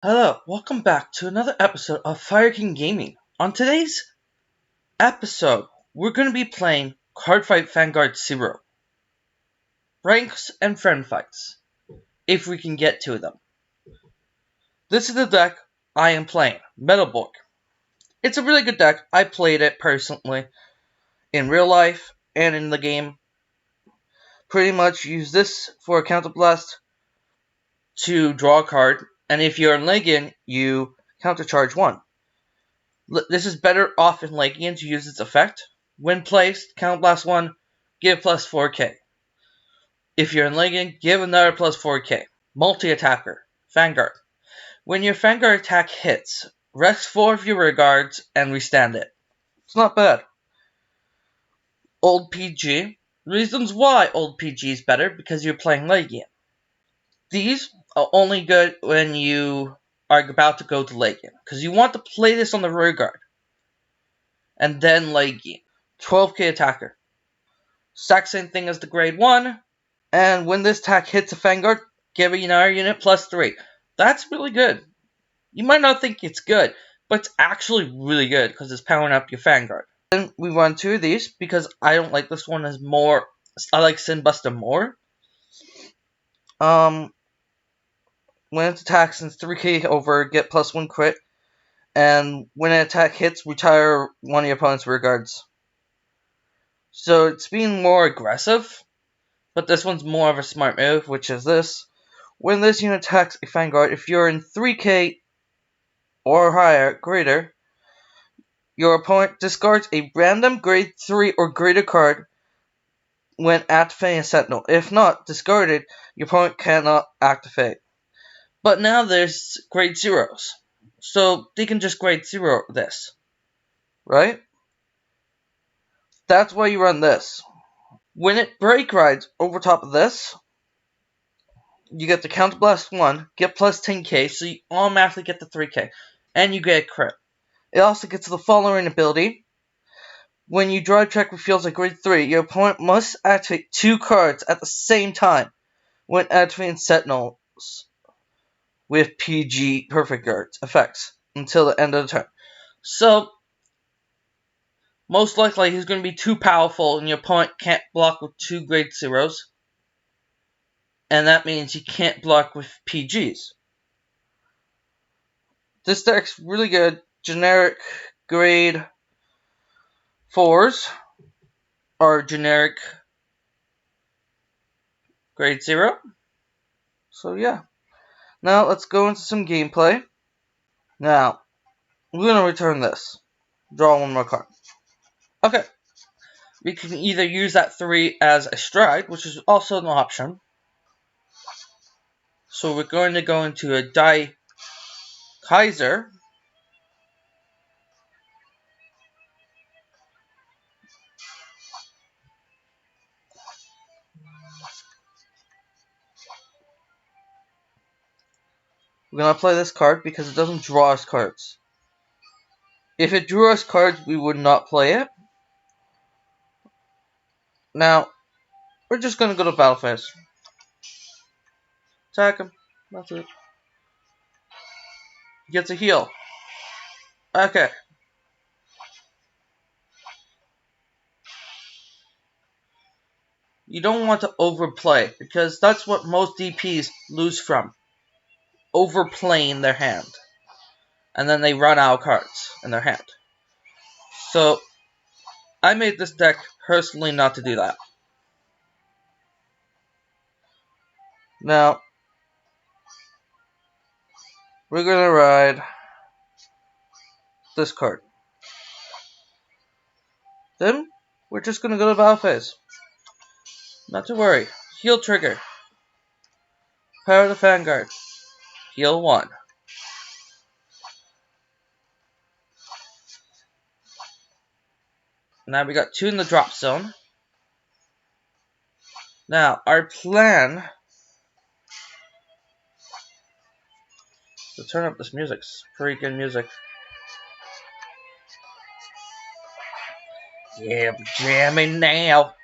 Hello, welcome back to another episode of Fireking Gaming. On today's episode, we're going to be playing Cardfight Vanguard 0. Ranks and friend fights, if we can get to them. This is the deck I am playing, Metalborg. It's a really good deck. I played it personally in real life and in the game. Pretty much use this for a counterblast to draw a card, and if you're in Legion, you countercharge 1. This is better off in Legion to use its effect. When placed, counterblast 1, give plus 4k. If you're in Legion, give another plus 4k. Multi-attacker, Vanguard. When your Vanguard attack hits, rest 4 of your rear guards and restand it. It's not bad. Old PG. Reasons why old PG is better, because you're playing Legion. These are only good when you are about to go to Legion, because you want to play this on the rear guard. And then Legion. 12k attacker. Exact same thing as the grade 1. And when this attack hits a Vanguard, give another unit plus 3. That's really good. You might not think it's good, but it's actually really good because it's powering up your Vanguard. Then we run 2 of these because I don't like this one as more. I like Sinbuster more. When it attacks, it's 3k over, get plus 1 crit. And when an attack hits, retire one of your opponent's rear guards. So it's being more aggressive, but this one's more of a smart move, which is this. When this unit attacks a Vanguard, if you're in 3k or higher, greater, your opponent discards a random grade 3 or greater card when activating a Sentinel. If not discarded, your opponent cannot activate. But now there's grade 0s, so they can just grade 0 this, right? That's why you run this. When it break rides over top of this, you get the counterblast 1, get plus 10k, so you automatically get the 3k, and you get a crit. It also gets the following ability. When you draw a check with fields at grade 3, your opponent must activate 2 cards at the same time when activating Sentinels with PG Perfect Guards effects until the end of the turn. So, most likely he's going to be too powerful and your opponent can't block with 2 grade 0s. And that means he can't block with PGs. This deck's really good. Generic grade 4s are generic grade 0. So yeah. Now let's go into some gameplay. Now, we're going to return this. Draw 1 more card. Okay. We can either use that 3 as a stride, which is also an option. So we're going to go into a Die Kaiser. We're going to play this card because it doesn't draw us cards. If it drew us cards, we would not play it. Now, we're just going to go to battle phase. Attack him. That's it. He gets a heal. Okay. You don't want to overplay, because that's what most DPs lose from. Overplaying their hand. And then they run out of cards in their hand. So, I made this deck personally not to do that. Now, we're going to ride this card. Then, we're just going to go to battle phase. Not to worry. Heal trigger. Power the Vanguard. Heal 1. Now we got 2 in the drop zone. Now, our plan... So turn up this music. It's pretty good music. Yeah, we're jamming now.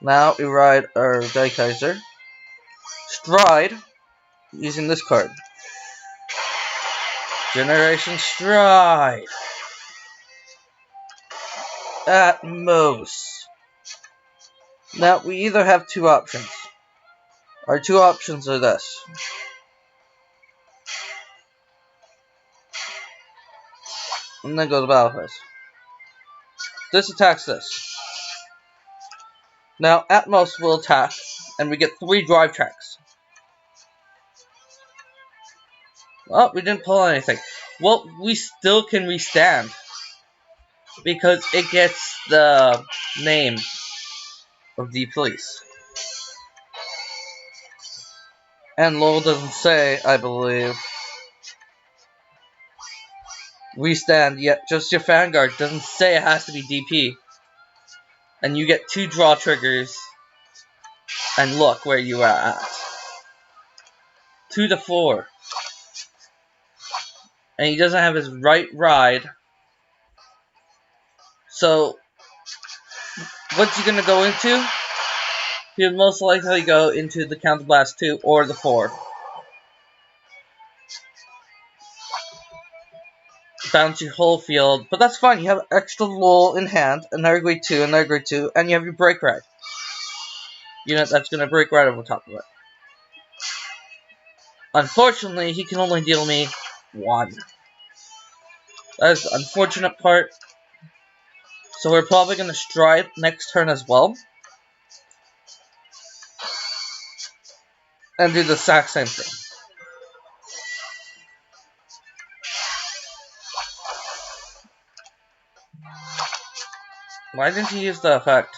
Now we ride our Daikaiser. Stride, using this card. Generation Stride. Atmos. Now we either have two options. Our two options are this. And then go to battle phase. This attacks this. Now Atmos will attack, and we get 3 drive tracks. Oh, we didn't pull anything. Well, we still can restand, because it gets the name of the police. And Lowell doesn't say, I believe. Restand, yet just your Vanguard doesn't say it has to be DP. And you get 2 draw triggers, and look where you are at. 2 to 4. And he doesn't have his right ride. So, what's he gonna go into? He'll most likely go into the Counterblast 2 or the 4. Bounce your whole field, but that's fine. You have extra lull in hand, another grade 2, another grade 2, and you have your break ride. Unit that's gonna break right over top of it. Unfortunately, he can only deal me 1. That is the unfortunate part. So we're probably gonna stride next turn as well. And do the exact same thing. Why didn't he use the effect?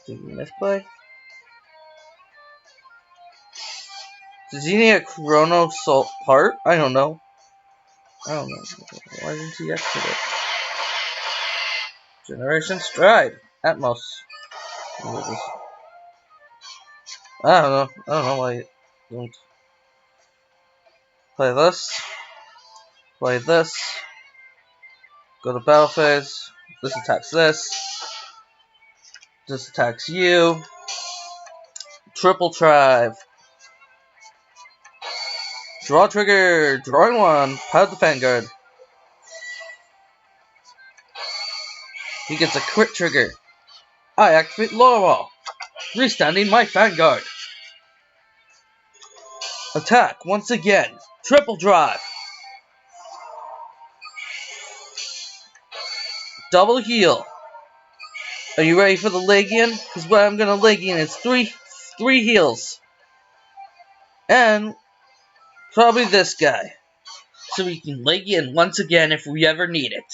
Did he misplay? Does he need a Chrono Salt part? I don't know. Why didn't he activate it? Generation Stride. Atmos. I don't know why you don't. Play this. Play this. Go to battle phase. This attacks this. This attacks you. Triple Tribe. Draw trigger. Drawing 1. Power the Vanguard. He gets a crit trigger. I activate Laurel. Restanding my Vanguard. Attack once again. Triple Drive. Double heal. Are you ready for the Legion? Because what I'm gonna Legion is three heals. And probably this guy. So we can Legion once again if we ever need it.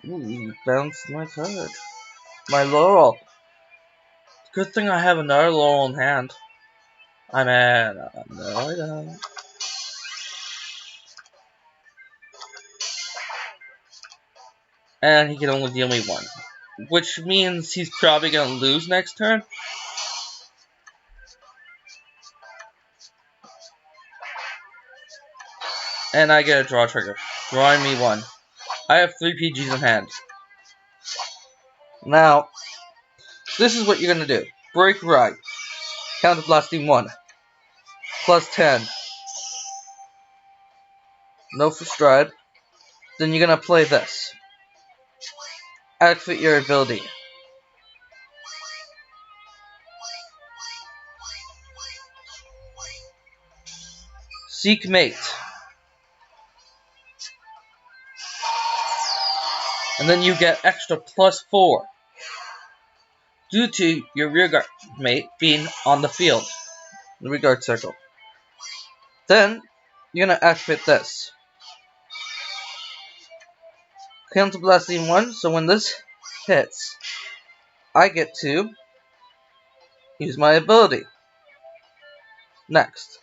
Ooh, bounced my card. My Laurel. Good thing I have another Laurel in hand. I mean, no, I don't. And he can only deal me 1. Which means he's probably gonna lose next turn. And I get a draw trigger. Drawing me 1. I have 3 PGs in hand. Now, this is what you're gonna do. Break right. Counter blasting 1. Plus 10. No for stride. Then you're gonna play this. Activate your ability. Seek mate. And then you get extra plus 4. Due to your rearguard mate being on the field. The rearguard circle. Then, you're gonna activate this. Counter blasting 1, so when this hits, I get to use my ability. Next,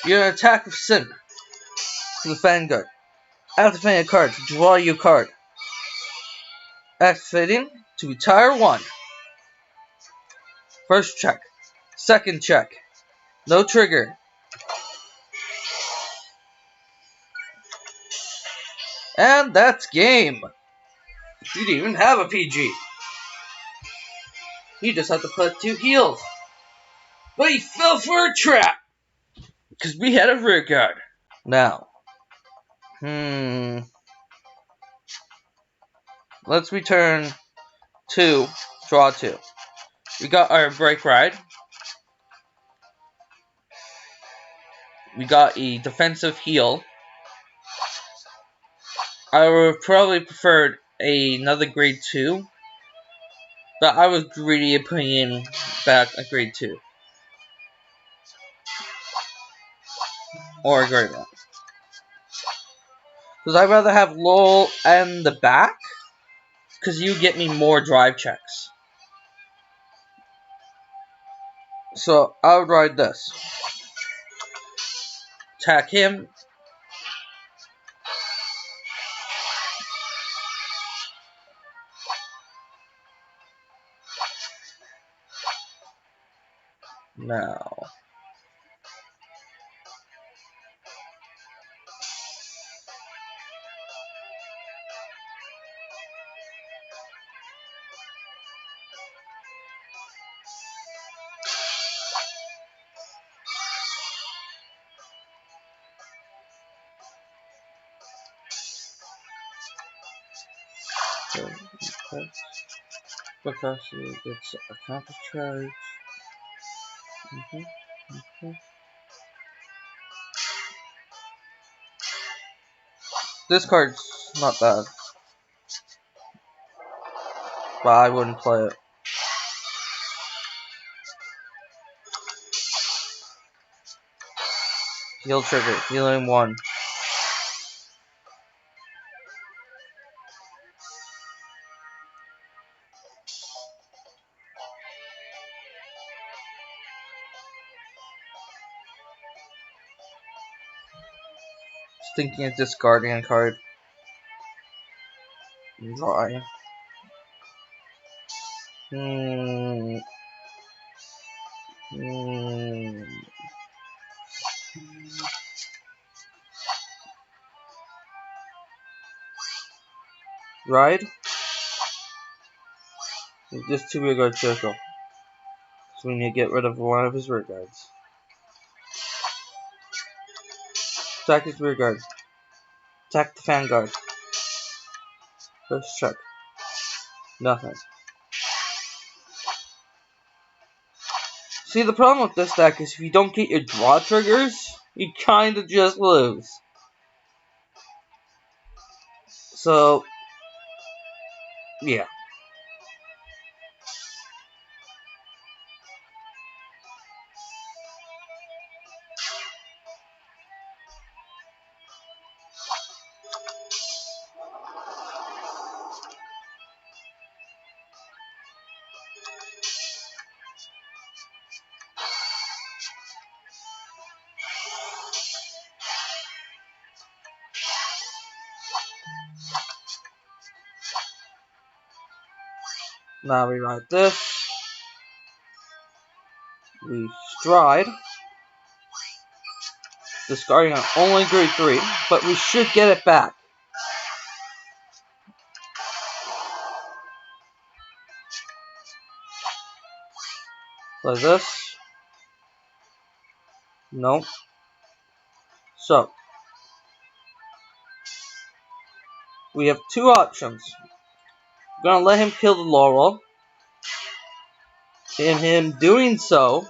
you're gonna attack with Sin to the Vanguard. Activating a card to draw you a card. Activating to retire 1. First check. Second check. No trigger. And that's game. You didn't even have a PG. You just had to put 2 heals. But he fell for a trap. Because we had a rear guard. Now. Let's return to draw 2. We got our break ride. We got a defensive heal. I would probably preferred another grade 2. But I was greedy at putting in back a grade 2. Or a grade 1. Because I'd rather have Lowell and the back. Because you get me more drive checks. So I would ride this. Attack him. Now. Because it gets a counter charge. This card's not bad. But I wouldn't play it. Heal trigger. Healing 1. Thinking of discarding a card. Drawing. Ride. Just 2 rear guard circle. So we need to get rid of one of his rear guards. Attack his rear guard. Attack the Vanguard. First check. Nothing. See, the problem with this deck is if you don't get your draw triggers, you kinda just lose. So, yeah. Now we ride this. We stride. Discarding on only grade 3, but we should get it back. Like this. Nope. So, we have 2 options. We're gonna let him kill the Laurel. In him doing so,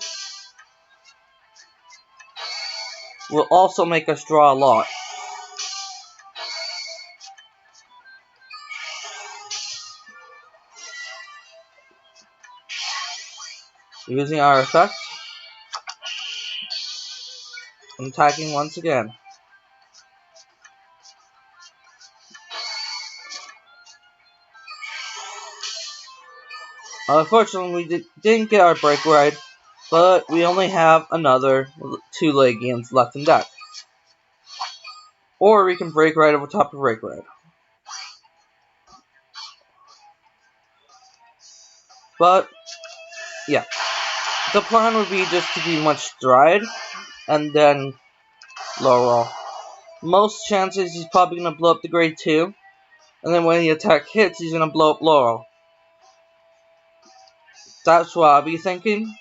will also make us draw a lot. Using our effect. I'm attacking once again. Unfortunately, we didn't get our break ride, But we only have another 2 Legions left in deck. Or we can break right over top of break right. But, yeah. The plan would be just to be much Stride, and then low roll. Most chances he's probably going to blow up the grade 2, and then when the attack hits, he's going to blow up low roll. That's what I'll be thinking.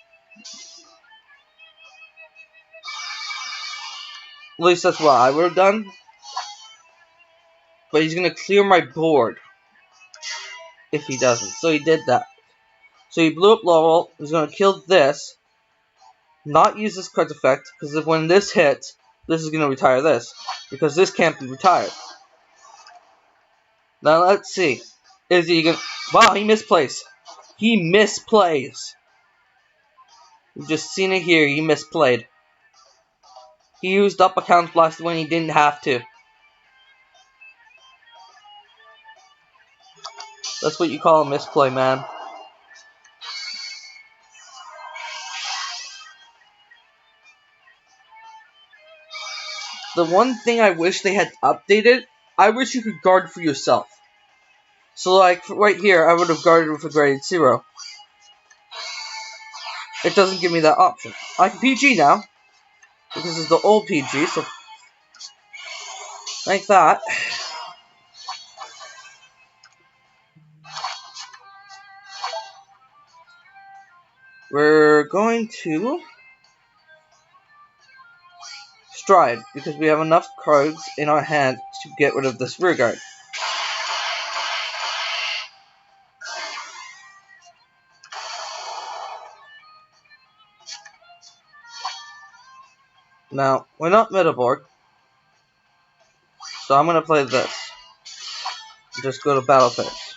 At least that's what I would have done. But he's going to clear my board if he doesn't. So he did that. So he blew up Laurel. He's going to kill this. Not use this card's effect, because when this hits, this is going to retire this. Because this can't be retired. Now let's see. Is he going to... Wow, he misplays. He misplays. We've just seen it here. He misplayed. He used up a Counter Blast when he didn't have to. That's what you call a misplay, man. The one thing I wish they had updated, I wish you could guard for yourself. So like, right here, I would have guarded with a grade 0. It doesn't give me that option. I can PG now, because it's the old PG, so like that. We're going to Stride, because we have enough cards in our hand to get rid of this rear guard. Now, we're not Metalborg, so I'm going to play this. Just go to Battle Phase.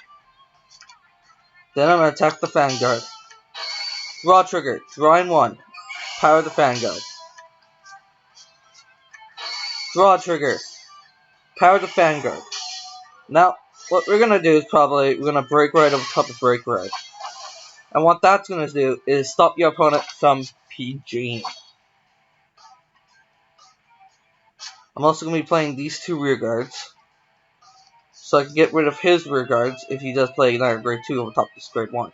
Then I'm going to attack the Vanguard. Draw trigger, drawing 1. Power the Vanguard. Draw trigger. Power the Vanguard. Now, what we're going to do is we're going to break right over top of break right. And what that's going to do is stop your opponent from PGing. I'm also going to be playing these 2 rear guards. So I can get rid of his rear guards if he does play another grade 2 over top of this grade 1.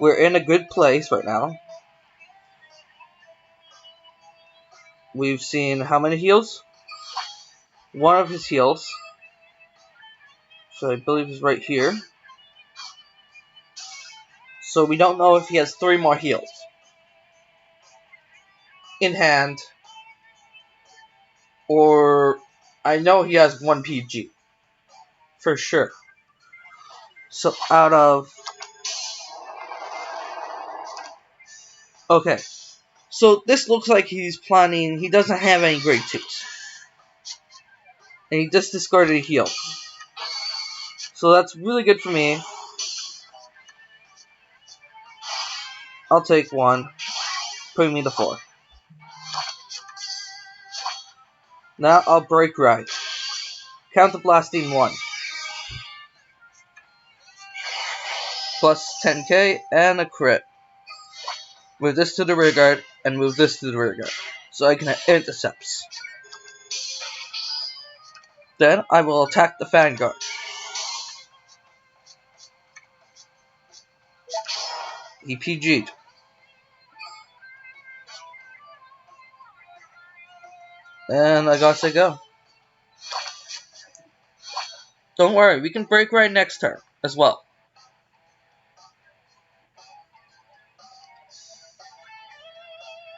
We're in a good place right now. We've seen how many heals? 1 of his heals. So I believe is right here. So we don't know if he has 3 more heals in hand. Or I know he has 1 PG. For sure. So out of... Okay. So this looks like he's planning... He doesn't have any grade 2s. And he just discarded a heal. So that's really good for me. I'll take 1. Putting me to 4. Now I'll break right. Counter blasting 1. Plus 10k and a crit. Move this to the rear guard and move this to the rear guard. So I can have intercepts. Then I will attack the Vanguard. He PG'd. And I gotta say go. Don't worry, we can break right next turn as well.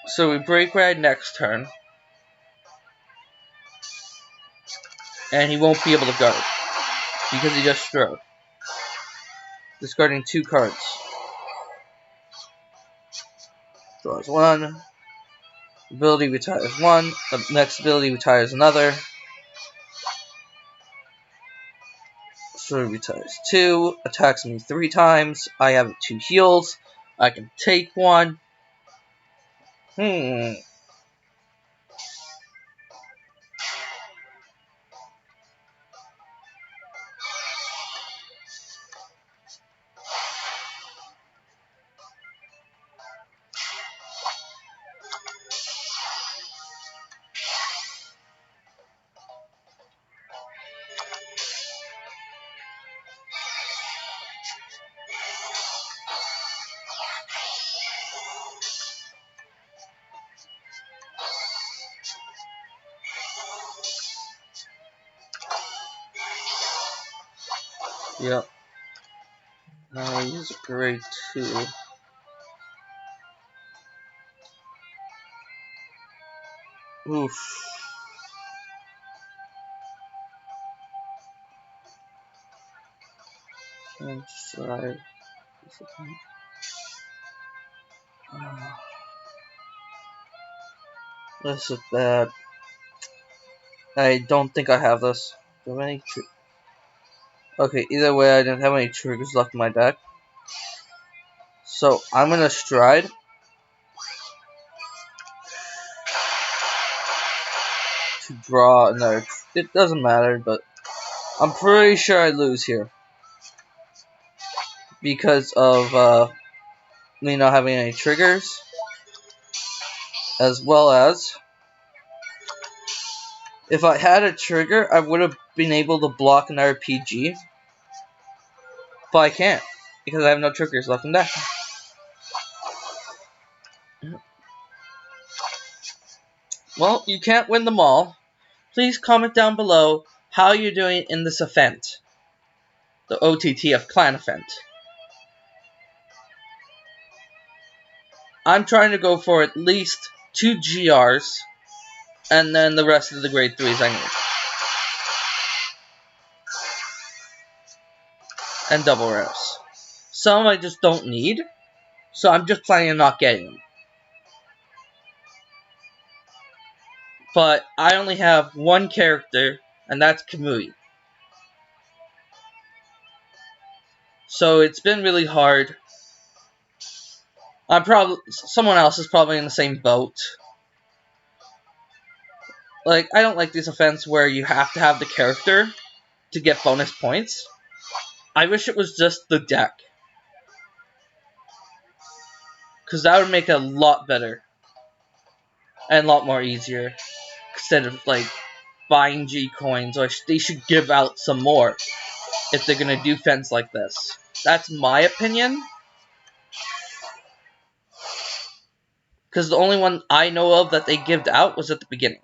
So we break right next turn. And he won't be able to guard. Because he just strode. Discarding 2 cards. Draws 1. Ability retires 1. The next ability retires another. So he retires 2. Attacks me 3 times. I have 2 heals. I can take 1. Yep. Now I use a grade 2. Oof. Inside. This is bad. I don't think I have this. Do I have any okay, either way, I didn't have any triggers left in my deck. So, I'm gonna stride. To draw another. It doesn't matter, but I'm pretty sure I lose here. Because of me not having any triggers. As well as, if I had a trigger, I would have been able to block an RPG. But I can't, because I have no triggers left in deck. Well, you can't win them all. Please comment down below how you're doing in this event. The OTTF clan event. I'm trying to go for at least 2 GRs, and then the rest of the grade 3s I need. And double rares. Some I just don't need, so I'm just planning on not getting them. But I only have one character, and that's Kamui. So it's been really hard. Someone else is probably in the same boat. Like, I don't like these events where you have to have the character to get bonus points. I wish it was just the deck. Because that would make it a lot better. And a lot more easier. Instead of, like, buying G coins. Or they should give out some more. If they're going to do fence like this. That's my opinion. Because the only one I know of that they gave out was at the beginning.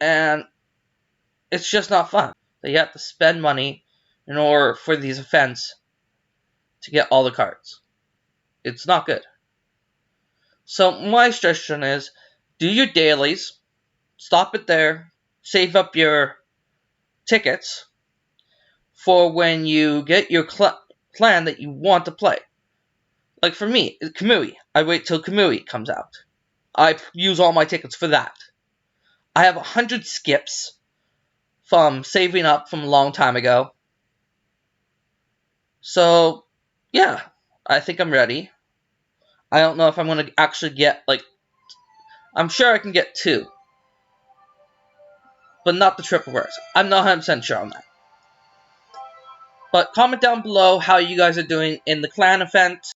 And it's just not fun. You have to spend money in order for these events to get all the cards. It's not good. So my suggestion is, do your dailies, stop it there, save up your tickets for when you get your clan that you want to play. Like for me, Kamui. I wait till Kamui comes out. I use all my tickets for that. I have 100 skips from saving up from a long time ago. So, yeah, I think I'm ready. I don't know if I'm going to actually get, like, I'm sure I can get 2. But not the triple rares. I'm not 100% sure on that. But comment down below how you guys are doing in the clan event.